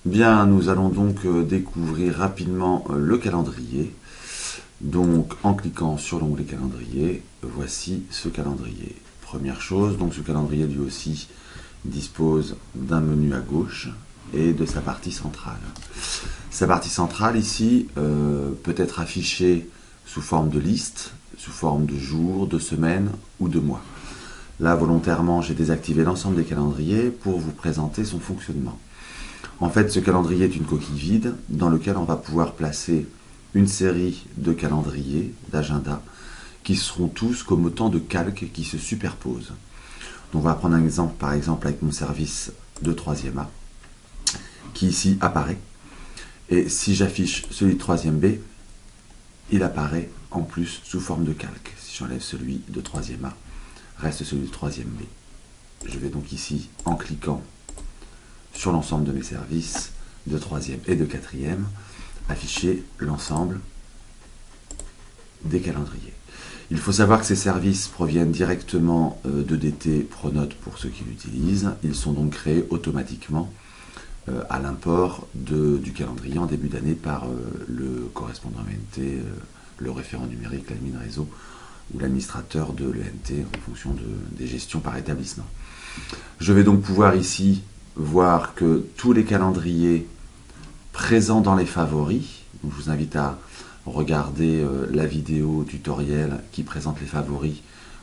Bien, nous allons donc découvrir rapidement le calendrier. Donc, en cliquant sur l'onglet calendrier, voici ce calendrier. Première chose, donc ce calendrier lui aussi dispose d'un menu à gauche et de sa partie centrale. Sa partie centrale ici peut être affichée sous forme de liste, sous forme de jours, de semaines ou de mois. Là, volontairement, j'ai désactivé l'ensemble des calendriers pour vous présenter son fonctionnement. En fait, ce calendrier est une coquille vide dans lequel on va pouvoir placer une série de calendriers, d'agendas, qui seront tous comme autant de calques qui se superposent. Donc on va prendre un exemple, par exemple, avec mon service de 3e A, qui ici apparaît. Et si j'affiche celui de 3e B, il apparaît en plus sous forme de calque. Si j'enlève celui de 3e A, reste celui de 3e B. Je vais donc ici, en cliquant sur l'ensemble de mes services de 3e et de 4e, afficher l'ensemble des calendriers. Il faut savoir que ces services proviennent directement d'EDT Pronote pour ceux qui l'utilisent. Ils sont donc créés automatiquement à l'import du calendrier en début d'année par le correspondant ENT, le référent numérique, l'admin réseau ou l'administrateur de l'ENT en fonction des gestions par établissement. Je vais donc pouvoir ici voir que tous les calendriers présents dans les favoris, donc je vous invite à regarder la vidéo tutoriel qui présente les favoris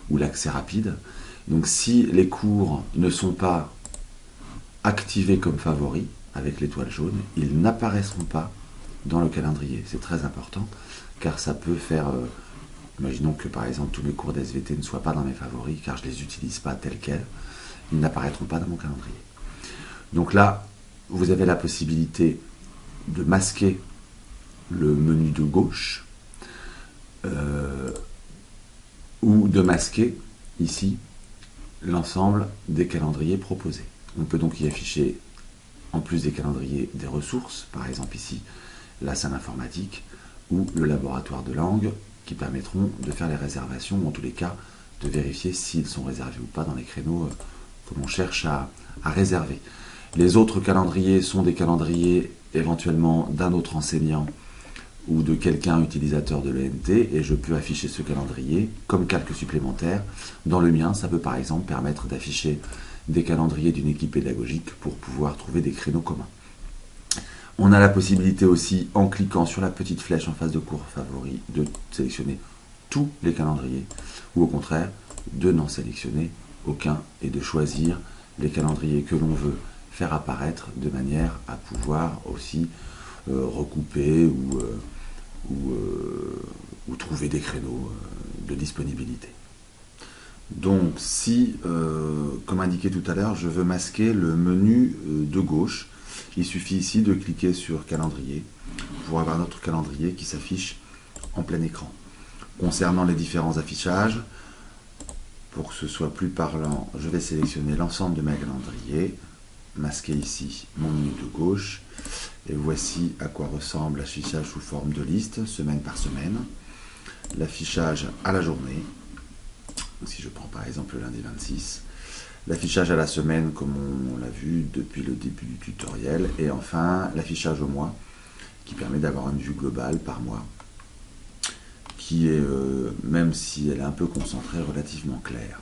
ou l'accès rapide. Donc si les cours ne sont pas activés comme favoris avec l'étoile jaune, ils n'apparaîtront pas dans le calendrier. C'est très important car ça peut faire... imaginons que par exemple tous mes cours d'SVT ne soient pas dans mes favoris car je ne les utilise pas tels quels, ils n'apparaîtront pas dans mon calendrier. Donc là, vous avez la possibilité de masquer le menu de gauche ou de masquer ici l'ensemble des calendriers proposés. On peut donc y afficher, en plus des calendriers, des ressources, par exemple ici la salle informatique ou le laboratoire de langue, qui permettront de faire les réservations ou en tous les cas de vérifier s'ils sont réservés ou pas dans les créneaux que l'on cherche à réserver. Les autres calendriers sont des calendriers éventuellement d'un autre enseignant ou de quelqu'un utilisateur de l'ENT et je peux afficher ce calendrier comme calque supplémentaire. Dans le mien, ça peut par exemple permettre d'afficher des calendriers d'une équipe pédagogique pour pouvoir trouver des créneaux communs. On a la possibilité aussi, en cliquant sur la petite flèche en face de cours favoris, de sélectionner tous les calendriers ou au contraire de n'en sélectionner aucun et de choisir les calendriers que l'on veut faire apparaître de manière à pouvoir aussi recouper ou trouver des créneaux de disponibilité. Donc si, comme indiqué tout à l'heure, je veux masquer le menu de gauche, il suffit ici de cliquer sur calendrier pour avoir notre calendrier qui s'affiche en plein écran. Concernant les différents affichages, pour que ce soit plus parlant, je vais sélectionner l'ensemble de mes calendriers, masquer ici mon menu de gauche, et voici à quoi ressemble l'affichage sous forme de liste, semaine par semaine, l'affichage à la journée, si je prends par exemple le lundi 26, l'affichage à la semaine comme on l'a vu depuis le début du tutoriel, et enfin l'affichage au mois, qui permet d'avoir une vue globale par mois, qui est, même si elle est un peu concentrée, relativement claire.